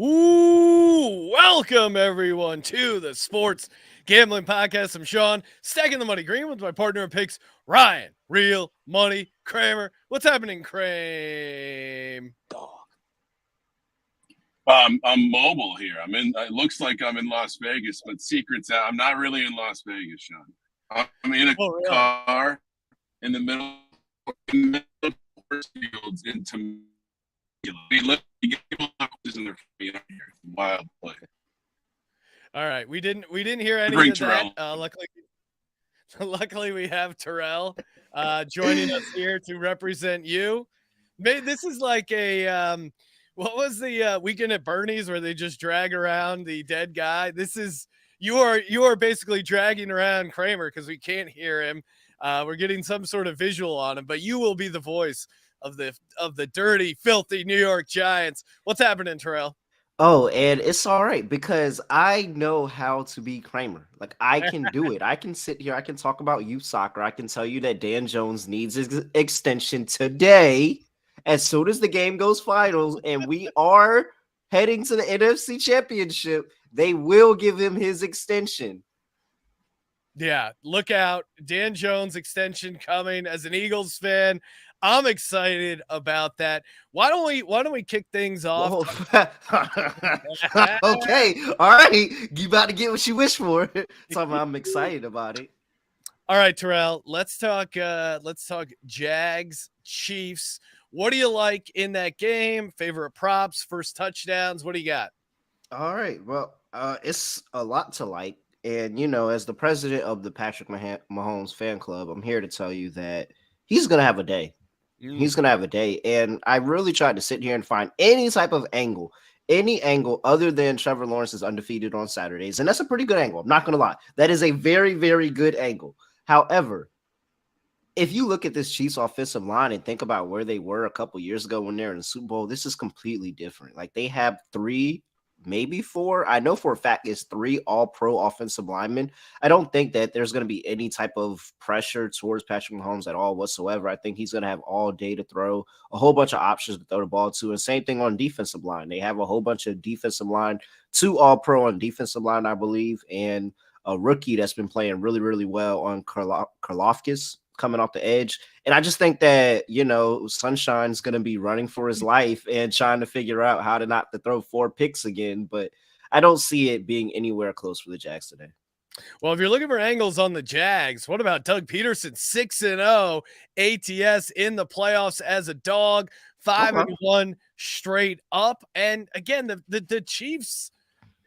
Ooh, welcome everyone to the Sports Gambling Podcast. I'm Sean, stacking the money green with my partner in picks, Ryan. Real money, Kramer. What's happening, Kramer? I'm mobile here. I'm in. It looks like I'm in Las Vegas, but secrets out. I'm not really in Las Vegas, Sean. I'm in a Oh, really? car in the middle of horse fields in Temecula. You get people in their here. Wild play. All right, we didn't hear any Bring of that. Terrell. Luckily we have Terrell joining us here to represent you. This is like a what was the weekend at Bernie's where they just drag around the dead guy? This is you are basically dragging around Kramer because we can't hear him. We're getting some sort of visual on him, but you will be the voice of the dirty, filthy New York Giants. What's happening, Terrell? Oh, and it's all right because I know how to be Kramer. Like I can do it. I can sit here. I can talk about youth soccer. I can tell you that Dan Jones needs his extension today. As soon as the game goes finals, and we are heading to the NFC Championship, they will give him his extension. Yeah, look out. Dan Jones extension coming. As an Eagles fan, I'm excited about that. Why don't we kick things off? Okay, all right. You about to get what you wish for. So I'm excited about it. All right, Terrell, let's talk Jags, Chiefs. What do you like in that game? Favorite props, first touchdowns, what do you got? All right. Well, it's a lot to like. And, as the president of the Patrick Mahomes fan club, I'm here to tell you that he's going to have a day. He's going to have a day. And I really tried to sit here and find any type of angle, any angle other than Trevor Lawrence is undefeated on Saturdays. And that's a pretty good angle. I'm not going to lie. That is a very, very good angle. However, if you look at this Chiefs offensive line and think about where they were a couple years ago when they're in the Super Bowl, this is completely different. Like they have three, maybe four. I know for a fact it's three all-pro offensive linemen. I don't think that there's going to be any type of pressure towards Patrick Mahomes at all whatsoever. I think he's going to have all day to throw, a whole bunch of options to throw the ball to. And same thing on defensive line. They have a whole bunch of defensive line, two all-pro on defensive line, I believe, and a rookie that's been playing really, really well on Karloftis coming off the edge. And I just think that, Sunshine's going to be running for his life and trying to figure out how to not to throw 4 picks again. But I don't see it being anywhere close for the Jags today. Well, if you're looking for angles on the Jags, what about Doug Peterson, 6-0 ATS in the playoffs as a dog, 5-1 straight up. And again, the Chiefs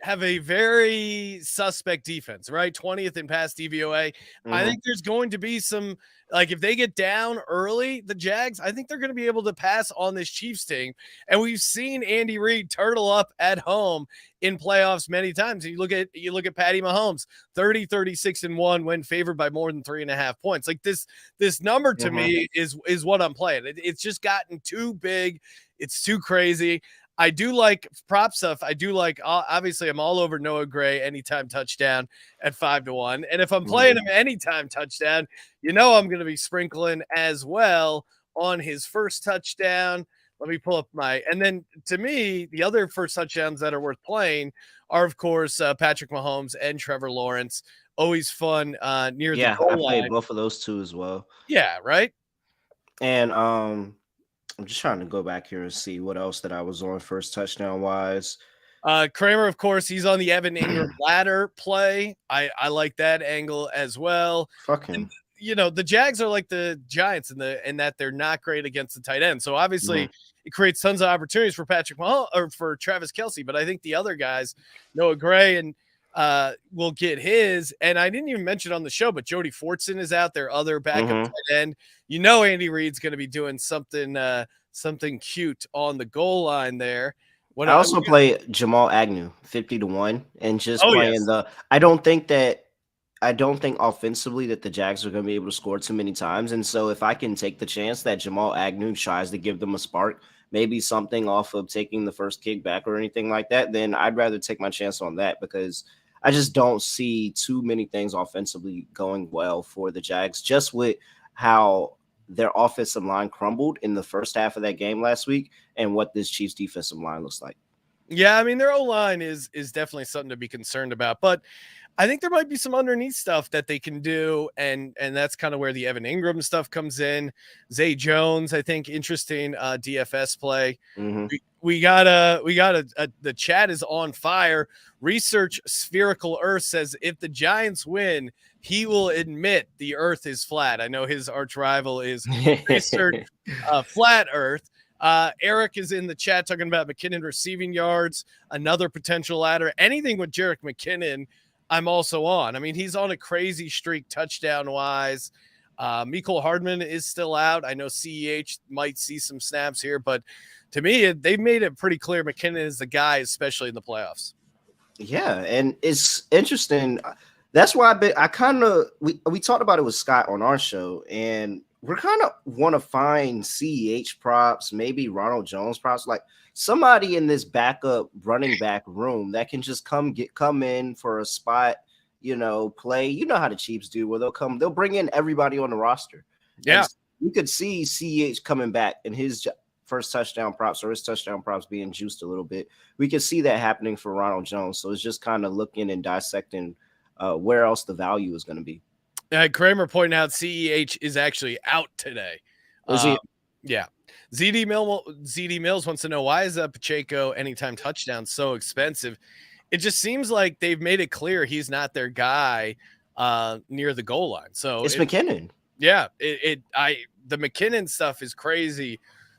have a very suspect defense, right? 20th in pass DVOA. I think there's going to be some, like if they get down early, the Jags, I think they're going to be able to pass on this Chiefs team. And we've seen Andy Reid turtle up at home in playoffs many times. You look at Patty Mahomes, 30-36-1 when favored by more than 3.5 points. Like this number to me is what I'm playing. It's just gotten too big. It's too crazy. I do like prop stuff. I do like, obviously, I'm all over Noah Gray anytime touchdown at 5-1. And if I'm playing him anytime touchdown, I'm going to be sprinkling as well on his first touchdown. Let me pull up and then to me, the other first touchdowns that are worth playing are, of course, Patrick Mahomes and Trevor Lawrence. Always fun near the goal line. I played both of those two as well. Yeah, right. And I'm just trying to go back here and see what else that I was on first touchdown wise. Kramer, of course, he's on the Evan Ingram ladder play. I like that angle as well. Fuck him. And, the Jags are like the Giants in that they're not great against the tight end. So obviously it creates tons of opportunities for Patrick Mahomes or for Travis Kelce. But I think the other guys, Noah Gray and will get his. And I didn't even mention on the show, but Jody Fortson is out there, other backup tight end. Andy Reid's going to be doing something cute on the goal line there. I also play Jamal Agnew 50-1 and just playing I don't think offensively that the Jags are going to be able to score too many times. And so if I can take the chance that Jamal Agnew tries to give them a spark, maybe something off of taking the first kickback or anything like that, then I'd rather take my chance on that because I just don't see too many things offensively going well for the Jags, just with how their offensive line crumbled in the first half of that game last week and what this Chiefs defensive line looks like. Yeah, I mean their O-line is definitely something to be concerned about, but I think there might be some underneath stuff that they can do, and that's kind of where the Evan Ingram stuff comes in. Zay Jones, I think, interesting DFS play. Mm-hmm. We got the chat is on fire. Research Spherical Earth says if the Giants win, he will admit the Earth is flat. I know his arch rival is Research Flat Earth. Eric is in the chat talking about McKinnon receiving yards, another potential ladder. Anything with Jerick McKinnon, I'm also on. I mean, he's on a crazy streak touchdown wise. Mecole Hardman is still out. I know CEH might see some snaps here, but to me, they've made it pretty clear McKinnon is the guy, especially in the playoffs. Yeah, and it's interesting. That's why we talked about it with Scott on our show, and we're kind of want to find CEH props, maybe Ronald Jones props, like somebody in this backup running back room that can just come in for a spot, play. You know how the Chiefs do, where they'll bring in everybody on the roster. Yeah, and you could see CEH coming back and his first touchdown props or his touchdown props being juiced a little bit. We could see that happening for Ronald Jones. So it's just kind of looking and dissecting where else the value is going to be. Kramer pointing out CEH is actually out today. Yeah. ZD Mills wants to know, why is Pacheco anytime touchdown so expensive? It just seems like they've made it clear he's not their guy near the goal line. So it's McKinnon. Yeah, the McKinnon stuff is crazy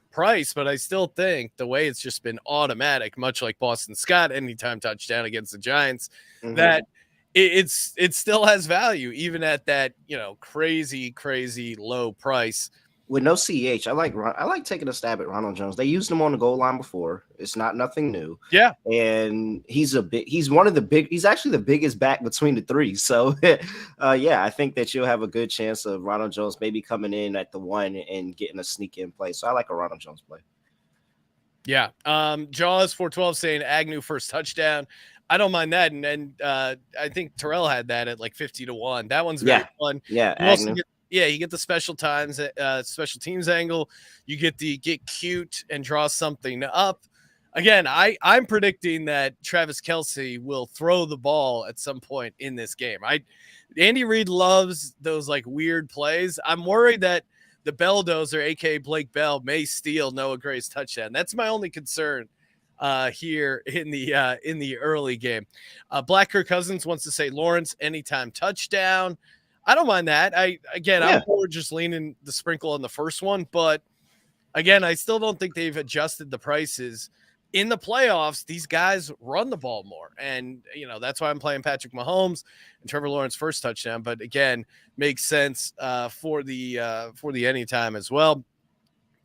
price, but I still think the way it's just been automatic, much like Boston Scott anytime touchdown against the Giants, that it still has value even at that crazy low price. With no CH, I like taking a stab at Ronald Jones. They used him on the goal line before. It's nothing new. Yeah, and he's actually the biggest back between the three. So yeah, I think that you'll have a good chance of Ronald Jones maybe coming in at the 1 and getting a sneak in play. So I like a Ronald Jones play. Yeah. Jaws 412 saying Agnew first touchdown. I don't mind that, and I think Terrell had that at like 50-1. That one's very fun. Yeah, Agnew. You get the special teams angle. You get cute and draw something up. Again, I'm predicting that Travis Kelce will throw the ball at some point in this game. Andy Reid loves those like weird plays. I'm worried that the Belldozer, aka Blake Bell, may steal Noah Gray's touchdown. That's my only concern here in the early game. Black Kirk Cousins wants to say Lawrence anytime touchdown. I don't mind that. I'm more just leaning the sprinkle on the first one, but again, I still don't think they've adjusted the prices. In the playoffs, these guys run the ball more, and that's why I'm playing Patrick Mahomes and Trevor Lawrence first touchdown. But again, makes sense for the anytime as well.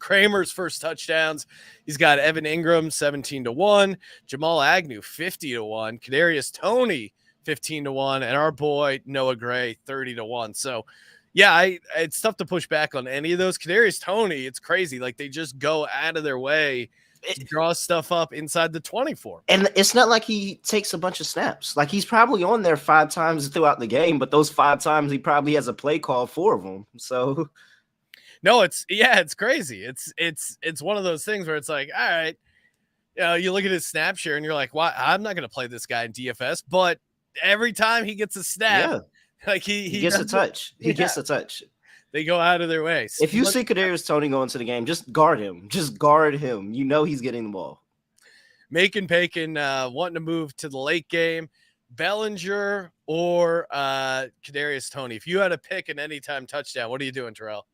Kramer's first touchdowns. He's got Evan Ingram 17-1, Jamal Agnew 50-1, Kadarius Toney 15-1, and our boy Noah Gray 30-1. So yeah, it's tough to push back on any of those. Kadarius Toney, it's crazy. Like they just go out of their way to draw stuff up inside the 24. And it's not like he takes a bunch of snaps. Like he's probably on there 5 times throughout the game, but those 5 times he probably has a play call 4 of them. So no, it's crazy. It's one of those things where it's like, all right, you look at his snap share and you're like, why? I'm not going to play this guy in DFS, but every time he gets a snap, like he gets a touch. He gets a touch. They go out of their way. If you see Kadarius Toney go into the game, just guard him. Just guard him. He's getting the ball. Macon Payton wanting to move to the late game. Bellinger or Kadarius Toney. If you had to pick an anytime touchdown, what are you doing, Terrell?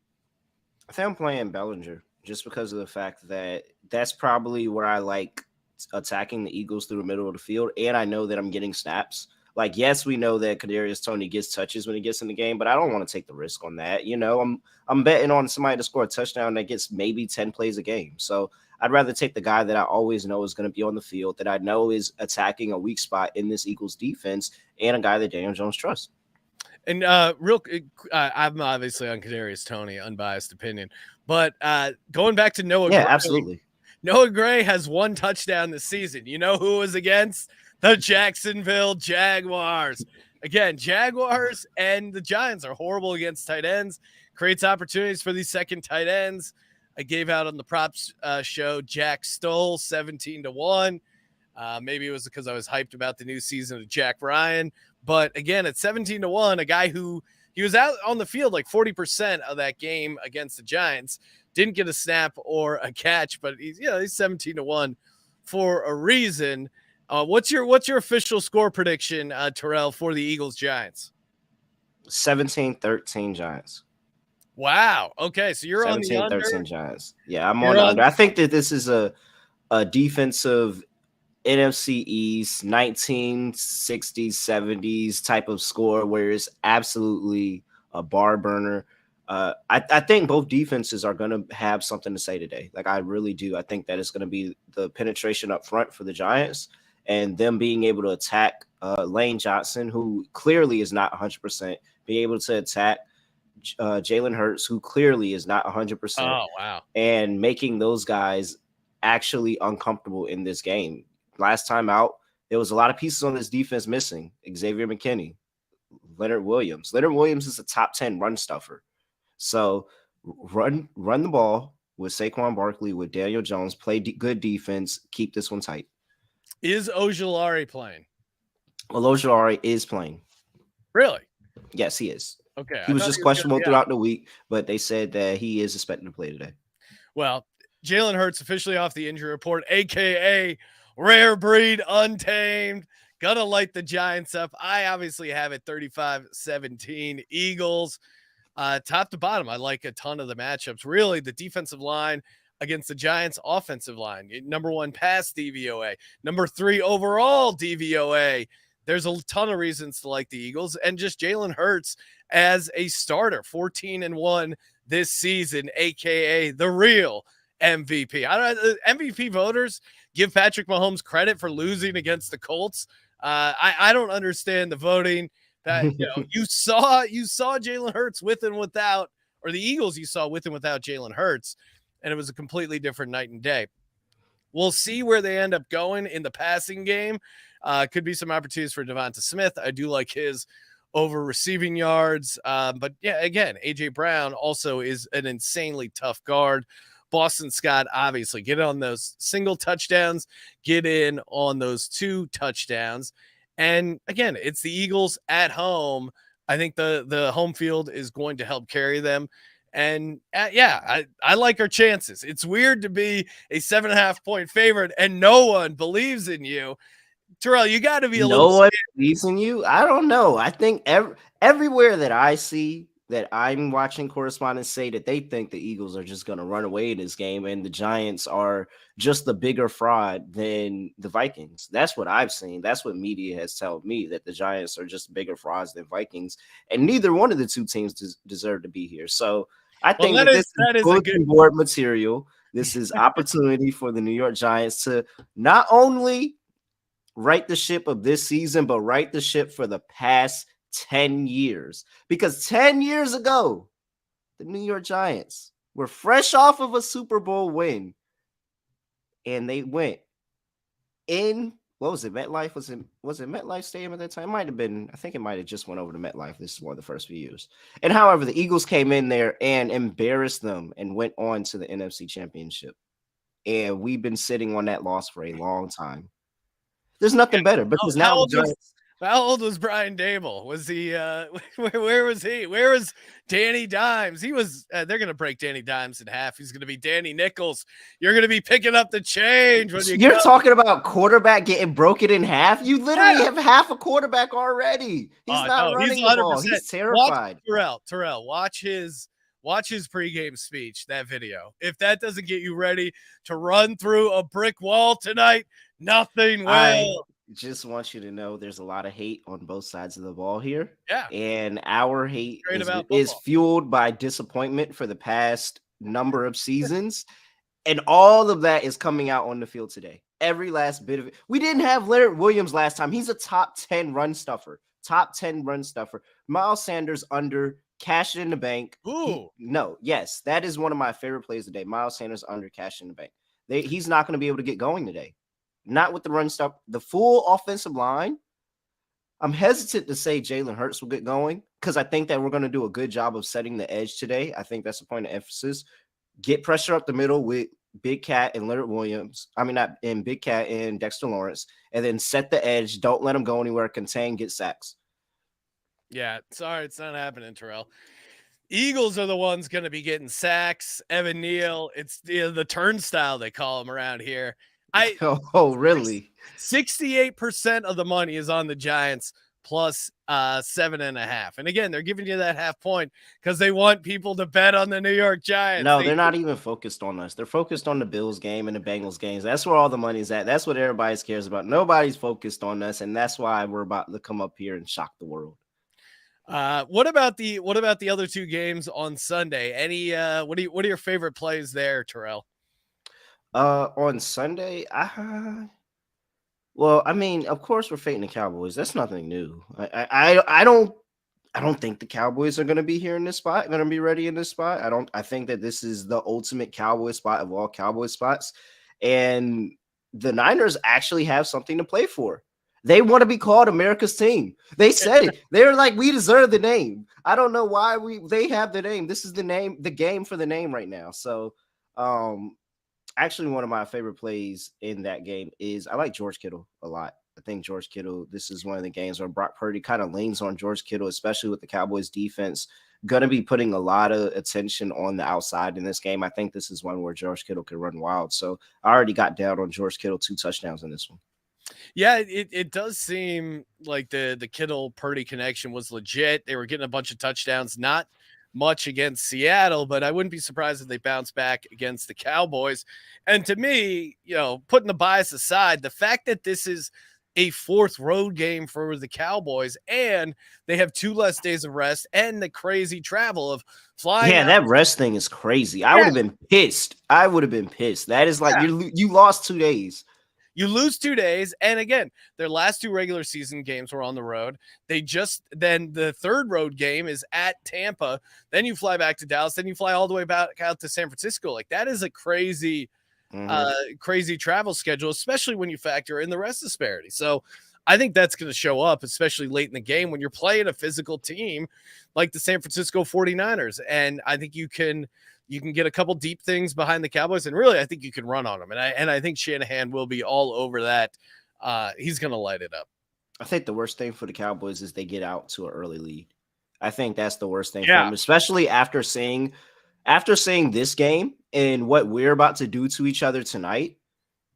I think I'm playing Bellinger just because of the fact that that's probably where I like attacking the Eagles through the middle of the field, and I know that I'm getting snaps. Like, yes, we know that Kadarius Toney gets touches when he gets in the game, but I don't want to take the risk on that. I'm betting on somebody to score a touchdown that gets maybe 10 plays a game. So I'd rather take the guy that I always know is going to be on the field, that I know is attacking a weak spot in this Eagles defense, and a guy that Daniel Jones trusts. And I'm obviously on Kadarius Toney, unbiased opinion, but going back to Noah Gray, absolutely. Noah Gray has 1 touchdown this season. You know who was against? The Jacksonville Jaguars. Again, Jaguars and the Giants are horrible against tight ends. Creates opportunities for these second tight ends. I gave out on the props show Jack Stoll 17-1. Maybe it was because I was hyped about the new season of Jack Ryan. But again, at 17-1, a guy who he was out on the field like 40% of that game against the Giants, didn't get a snap or a catch, but he's 17-1 for a reason. What's your official score prediction, Terrell, for the Eagles Giants? 17-13 Giants. Wow. Okay, so you're on the under. 17-13 Giants. Yeah, I'm on the under. I think that this is a defensive NFC East 1960s, 70s type of score where it's absolutely a bar burner. I think both defenses are going to have something to say today. Like, I really do. I think that it's going to be the penetration up front for the Giants and them being able to attack Lane Johnson, who clearly is not 100%, be able to attack Jalen Hurts, who clearly is not 100%. Oh, wow. And making those guys actually uncomfortable in this game. Last time out, there was a lot of pieces on this defense missing. Xavier McKinney, Leonard Williams. Leonard Williams is a top 10 run stuffer. So run the ball with Saquon Barkley, with Daniel Jones, play good defense, keep this one tight. Is Ojulari playing? Well, Ojulari is playing. Really? Yes, he is. Okay. He was just questionable throughout the week, but they said that he is expected to play today. Well, Jalen Hurts officially off the injury report, a.k.a. Rare Breed Untamed. Gonna light the Giants up. I obviously have it 35-17 Eagles. Top to bottom, I like a ton of the matchups. Really, the defensive line against the Giants' offensive line. Number 1 pass DVOA. Number 3 overall DVOA. There's a ton of reasons to like the Eagles. And just Jalen Hurts as a starter. 14-1 this season, a.k.a. the real MVP. MVP voters give Patrick Mahomes credit for losing against the Colts. I don't understand the voting. That you saw Jalen Hurts with and without, or the Eagles you saw with and without Jalen Hurts, and it was a completely different night and day. We'll see where they end up going in the passing game. Could be some opportunities for Devonta Smith. I do like his over receiving yards. But yeah, again, AJ Brown also is an insanely tough guard. Boston Scott, obviously, get on those single touchdowns, get in on those 2 touchdowns. And again, it's the Eagles at home. I think the home field is going to help carry them. And I like our chances. It's weird to be a 7.5 point favorite and no one believes in you. Terrell, you got to be no one believes in you. I don't know. I think everywhere that I see that I'm watching correspondents say that they think the Eagles are just going to run away in this game and the Giants are just the bigger fraud than the Vikings. That's what I've seen. That's what media has told me, that the Giants are just bigger frauds than Vikings, and neither one of the two teams deserve to be here. So I think that this is bulletin board material. This is opportunity for the New York Giants to not only right the ship of this season, but right the ship for the past 10 years, because 10 years ago, the New York Giants were fresh off of a Super Bowl win, and they went in, what was it, MetLife? Was it MetLife Stadium at that time? It might have been, I think it might have just went over to MetLife. This is one of the first few years. And however, the Eagles came in there and embarrassed them and went on to the NFC Championship. And we've been sitting on that loss for a long time. There's nothing better, because now the Giants. How old was Brian Dable? Was he where was he? Where was Danny Dimes? He was they're going to break Danny Dimes in half. He's going to be Danny Nichols. You're going to be picking up the change when you're talking about quarterback getting broken in half. You literally have half a quarterback already. He's not running the ball. He's terrified. Terrell, watch his pregame speech, that video. If that doesn't get you ready to run through a brick wall tonight, nothing will. Just want you to know there's a lot of hate on both sides of the ball here. Yeah. And our hate is fueled by disappointment for the past number of seasons. And all of that is coming out on the field today. Every last bit of it. We didn't have Leonard Williams last time. He's a top 10 run stuffer. Miles Sanders under, cash in the bank. Ooh. Yes, that is one of my favorite plays today. Miles Sanders under, cash in the bank. He's not going to be able to get going today. Not with the run stuff. The full offensive line, I'm hesitant to say Jalen Hurts will get going, because I think that we're going to do a good job of setting the edge today. I think that's the point of emphasis. Get pressure up the middle with Big Cat and Leonard Williams. I mean, not in Big Cat and Dexter Lawrence, and then set the edge. Don't let them go anywhere. Contain, get sacks. Yeah, sorry, it's not happening, Terrell. Eagles are the ones going to be getting sacks. Evan Neal, it's the turnstile they call him around here. Oh, really? 68% of the money is on the Giants plus 7.5. And again, they're giving you that half point because they want people to bet on the New York Giants. No, they're not even focused on us. They're focused on the Bills game and the Bengals games. That's where all the money's at. That's what everybody cares about. Nobody's focused on us, and that's why we're about to come up here and shock the world. What about the other two games on Sunday? Any what are your favorite plays there, Terrell? On Sunday, well, I mean, of course we're fading the Cowboys. That's nothing new. I don't think the Cowboys are going to be here in this spot, going to be ready in this spot. I think that this is the ultimate Cowboy spot of all Cowboy spots. And the Niners actually have something to play for. They want to be called America's team. They said it. They're like, we deserve the name. I don't know why they have the name. This is the name, the game for the name right now. So, actually, one of my favorite plays in that game is I like George Kittle a lot. I think George Kittle, this is one of the games where Brock Purdy kind of leans on George Kittle, especially with the Cowboys defense. Going to be putting a lot of attention on the outside in this game. I think this is one where George Kittle can run wild. So I already got down on George Kittle, 2 touchdowns in this one. Yeah, it does seem like the Kittle Purdy connection was legit. They were getting a bunch of touchdowns, not much against Seattle, but I wouldn't be surprised if they bounce back against the Cowboys. And to me, putting the bias aside, the fact that this is a 4th road game for the Cowboys and they have 2 less days of rest and the crazy travel of flying. Yeah, that rest thing is crazy. I would have been pissed. That is like you lost 2 days. You lose 2 days. And again, their last 2 regular season games were on the road. Then the 3rd road game is at Tampa. Then you fly back to Dallas. Then you fly all the way back out to San Francisco. Like that is a crazy, crazy travel schedule, especially when you factor in the rest disparity. So I think that's going to show up, especially late in the game when you're playing a physical team like the San Francisco 49ers. And I think you can get a couple deep things behind the Cowboys, and really, I think you can run on them. And I think Shanahan will be all over that. He's going to light it up. I think the worst thing for the Cowboys is they get out to an early lead. I think that's the worst thing for them, especially after seeing this game and what we're about to do to each other tonight.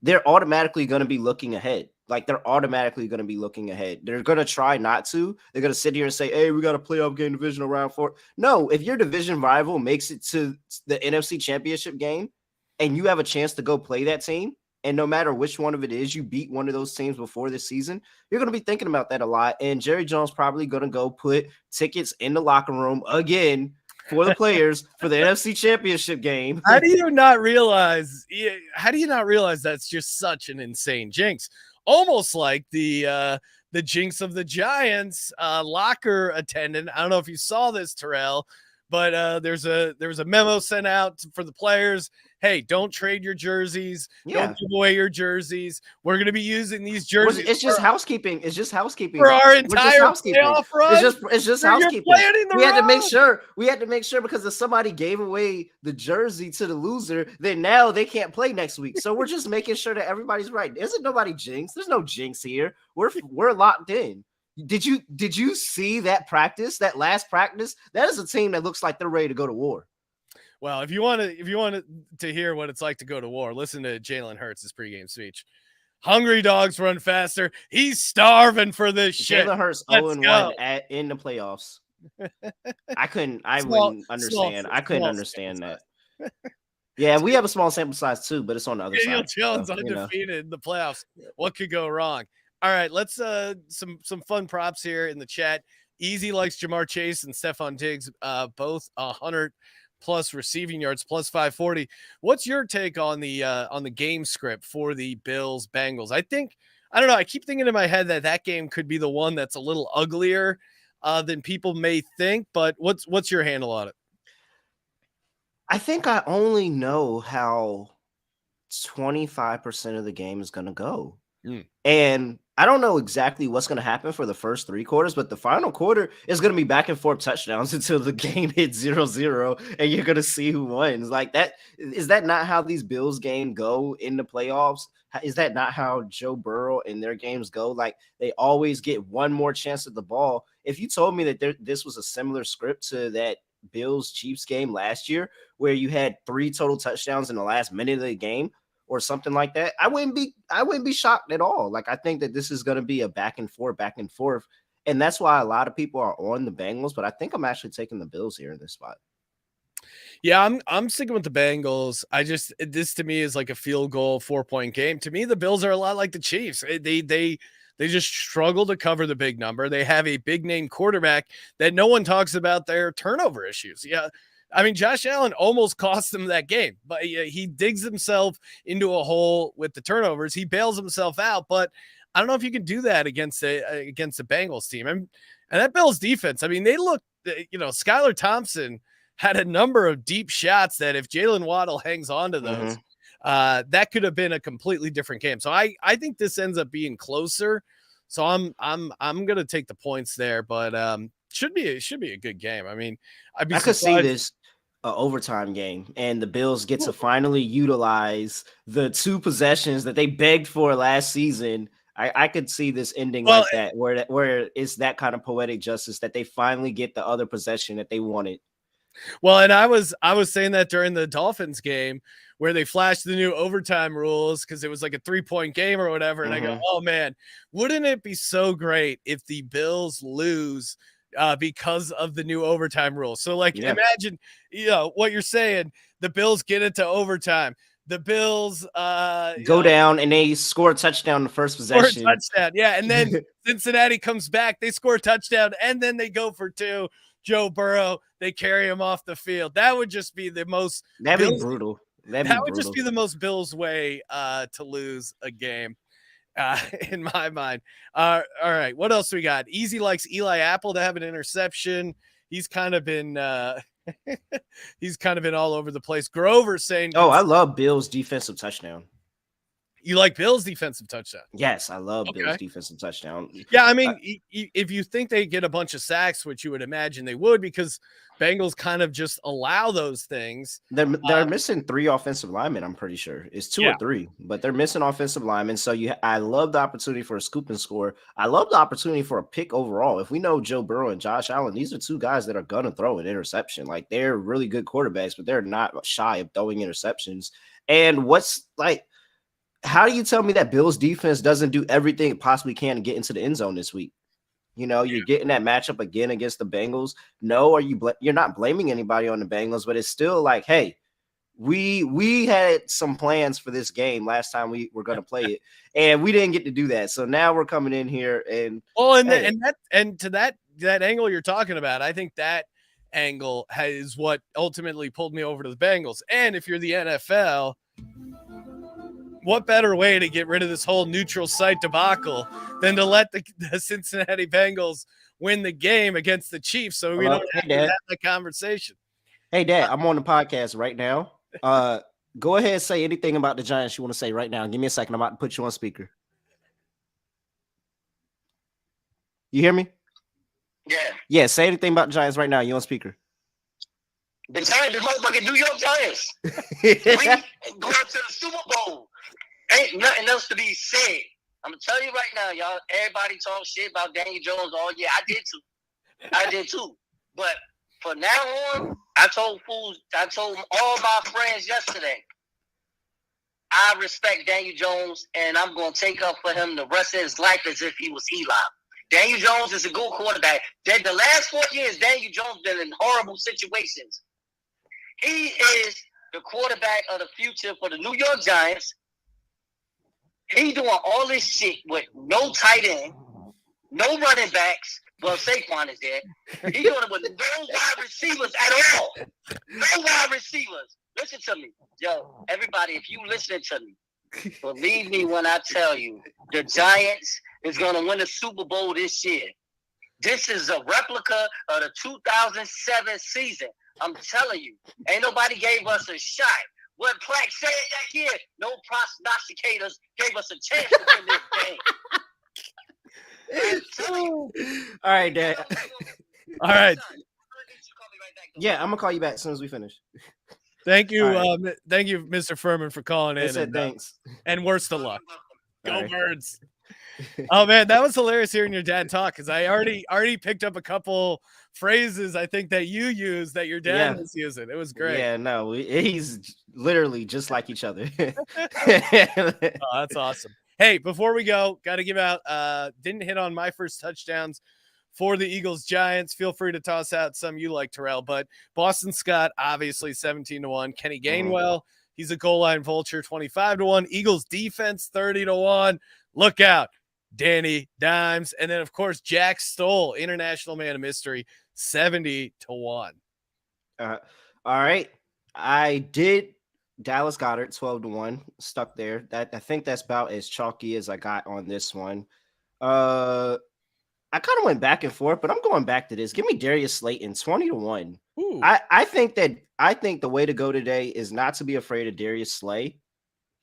They're automatically going to be looking ahead. Like they're automatically going to be looking ahead. They're going to try not to. They're going to sit here and say, hey, we got a playoff game, divisional round 4. No, if your division rival makes it to the NFC championship game and you have a chance to go play that team, and no matter which one of it is, you beat one of those teams before this season, you're going to be thinking about that a lot. And Jerry Jones probably going to go put tickets in the locker room again for the players for the NFC championship game. How do you not realize that's just such an insane jinx? Almost like the jinx of the Giants locker attendant. I don't know if you saw this, Terrell, but there was a memo sent out for the players. Hey, don't trade your jerseys. Yeah. Don't give away your jerseys. We're going to be using these jerseys. It's just housekeeping. It's just housekeeping for our entire playoff run. It's just housekeeping. We had to make sure because if somebody gave away the jersey to the loser, then now they can't play next week. So we're just making sure that everybody's right. Isn't nobody jinx? There's no jinx here. We're locked in. Did you see that practice? That last practice? That is a team that looks like they're ready to go to war. Well, if you want to hear what it's like to go to war, listen to Jalen Hurts' pregame speech. Hungry dogs run faster. He's starving for this shit. Jalen Hurts 0-1 in the playoffs. I couldn't understand that. Yeah, we have a small sample size too, but it's on the other Daniel side. Jones undefeated in the playoffs. What could go wrong? All right, let's some fun props here in the chat. Easy likes Jamar Chase and Stephon Diggs, both 100+ receiving yards, plus 540. What's your take on the game script for the Bills Bengals? I don't know. I keep thinking in my head that game could be the one that's a little uglier than people may think. But what's your handle on it? I think I only know how 25% of the game is going to go. And I don't know exactly what's going to happen for the first 3 quarters, but the final quarter is going to be back and forth touchdowns until the game hits 0-0, and you're going to see who wins. Like that, is that not how these Bills games go in the playoffs? Is that not how Joe Burrow and their games go? Like they always get one more chance at the ball. If you told me that this was a similar script to that Bills Chiefs game last year, where you had 3 total touchdowns in the last minute of the game, or something like that, I wouldn't be shocked at all. Like I think that this is going to be a back and forth, and that's why a lot of people are on the Bengals. But I think I'm actually taking the Bills here in this spot. Yeah, I'm sticking with the Bengals. This to me is like a field goal 4-point game. To me, the Bills are a lot like the Chiefs. They just struggle to cover the big number. They have a big name quarterback that no one talks about their turnover issues. Yeah. I mean, Josh Allen almost cost them that game, but he digs himself into a hole with the turnovers. He bails himself out, but I don't know if you can do that against the Bengals team. And that Bills defense, I mean, they look, Skylar Thompson had a number of deep shots that if Jalen Waddle hangs on to those, that could have been a completely different game. So I think this ends up being closer. So I'm going to take the points there, but should be a good game. I mean, I could see this overtime game, and the Bills get to finally utilize the 2 possessions that they begged for last season. I could see this ending like that, where it's that kind of poetic justice that they finally get the other possession that they wanted. Well, and I was saying that during the Dolphins game where they flashed the new overtime rules because it was like a 3-point game or whatever. And I go, oh man, wouldn't it be so great if the Bills lose because of the new overtime rule? So like, imagine, what you're saying, the Bills get it to overtime. The Bills go down and they score a touchdown the first possession. Yeah. And then Cincinnati comes back, they score a touchdown, and then they go for 2. Joe Burrow, they carry him off the field. That would just be the most. That'd be brutal. That would just be the most Bills way to lose a game, in my mind. All right, what else we got? Easy likes Eli Apple to have an interception. He's kind of been all over the place. Grover saying, "Oh, I love Bills' defensive touchdown." You like Bills' defensive touchdown? Yes, I love Bills' defensive touchdown. Yeah, I mean, if you think they get a bunch of sacks, which you would imagine they would, because Bengals kind of just allow those things. They're missing 3 offensive linemen, I'm pretty sure. It's 2 or 3, but they're missing offensive linemen. So I love the opportunity for a scoop and score. I love the opportunity for a pick overall. If we know Joe Burrow and Josh Allen, these are 2 guys that are going to throw an interception. Like, they're really good quarterbacks, but they're not shy of throwing interceptions. And how do you tell me that Bills defense doesn't do everything it possibly can to get into the end zone this week? You're getting that matchup again against the Bengals. No, you're not blaming anybody on the Bengals, but it's still like, hey, we had some plans for this game last time we were going to play it, and we didn't get to do that. So now we're coming in here and to that angle you're talking about, I think that angle is what ultimately pulled me over to the Bengals. And if you're the NFL, what better way to get rid of this whole neutral site debacle than to let the Cincinnati Bengals win the game against the Chiefs so we don't have to have that conversation? Hey, Dad, I'm on the podcast right now. Go ahead and say anything about the Giants you want to say right now. Give me a second. I'm about to put you on speaker. You hear me? Yeah. Yeah, say anything about the Giants right now. You on speaker. The Giants, the motherfucking New York Giants. We go up to the Super Bowl. Ain't nothing else to be said. I'm gonna tell you right now, y'all. Everybody talk shit about Daniel Jones all year. I did too. But from now on, I told all my friends yesterday, I respect Daniel Jones, and I'm gonna take up for him the rest of his life as if he was Eli. Daniel Jones is a good quarterback. The last 4 years, Daniel Jones been in horrible situations. He is the quarterback of the future for the New York Giants. He doing all this shit with no tight end, no running backs. Well, Saquon is there. He doing it with no wide receivers at all. No wide receivers. Listen to me. Yo, everybody, if you listening to me, believe me when I tell you, the Giants is going to win the Super Bowl this year. This is a replica of the 2007 season. I'm telling you, ain't nobody gave us a shot. What Plaque said that year, no prognosticators gave us a chance to win this game. All right, Dad. All right. Yeah, I'm gonna call you back as soon as we finish. Thank you, right. Thank you, Mr. Furman, for calling They in. said thanks. And worst of luck. Go right. Birds. Oh man, that was hilarious hearing your dad talk, because I already picked up a couple phrases I think that you use that your dad was using. It was great. Yeah, no, he's literally just like each other. Oh, that's awesome. Hey, before we go, got to give out didn't hit on my first touchdowns for the Eagles Giants. Feel free to toss out some you like, Terrell, but Boston Scott, obviously 17-1. Kenny Gainwell, he's a goal line vulture, 25-1. Eagles defense, 30-1. Look out, Danny Dimes. And then, of course, Jack Stoll, international man of mystery, 70-1. All right. I did Dallas Goedert 12-1, stuck there. That I think that's about as chalky as I got on this one. I kind of went back and forth, but I'm going back to this. Give me Darius Slayton 20-1. I think the way to go today is not to be afraid of Darius Slay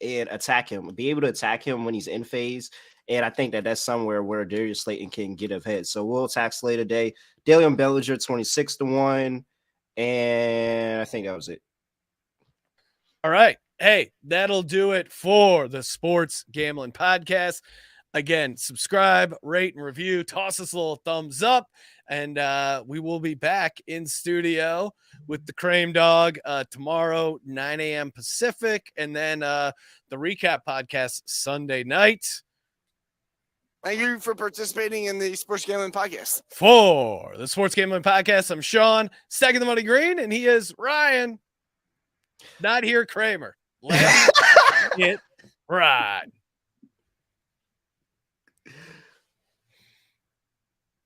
and attack him, be able to attack him when he's in phase. And I think that that's somewhere where Darius Slayton can get ahead. So we'll attack Slay today. Dalian Bellinger 26-1. And I think that was it. All right. Hey, that'll do it for the Sports Gambling Podcast. Again, subscribe, rate, and review. Toss us a little thumbs up. And we will be back in studio with the Crame Dog tomorrow, 9 a.m. Pacific. And then the recap podcast Sunday night. Thank you for participating in the Sports Gambling Podcast. For the Sports Gambling Podcast, I'm Sean, stacking the money green, and he is Ryan. Not here, Kramer. Let's get right.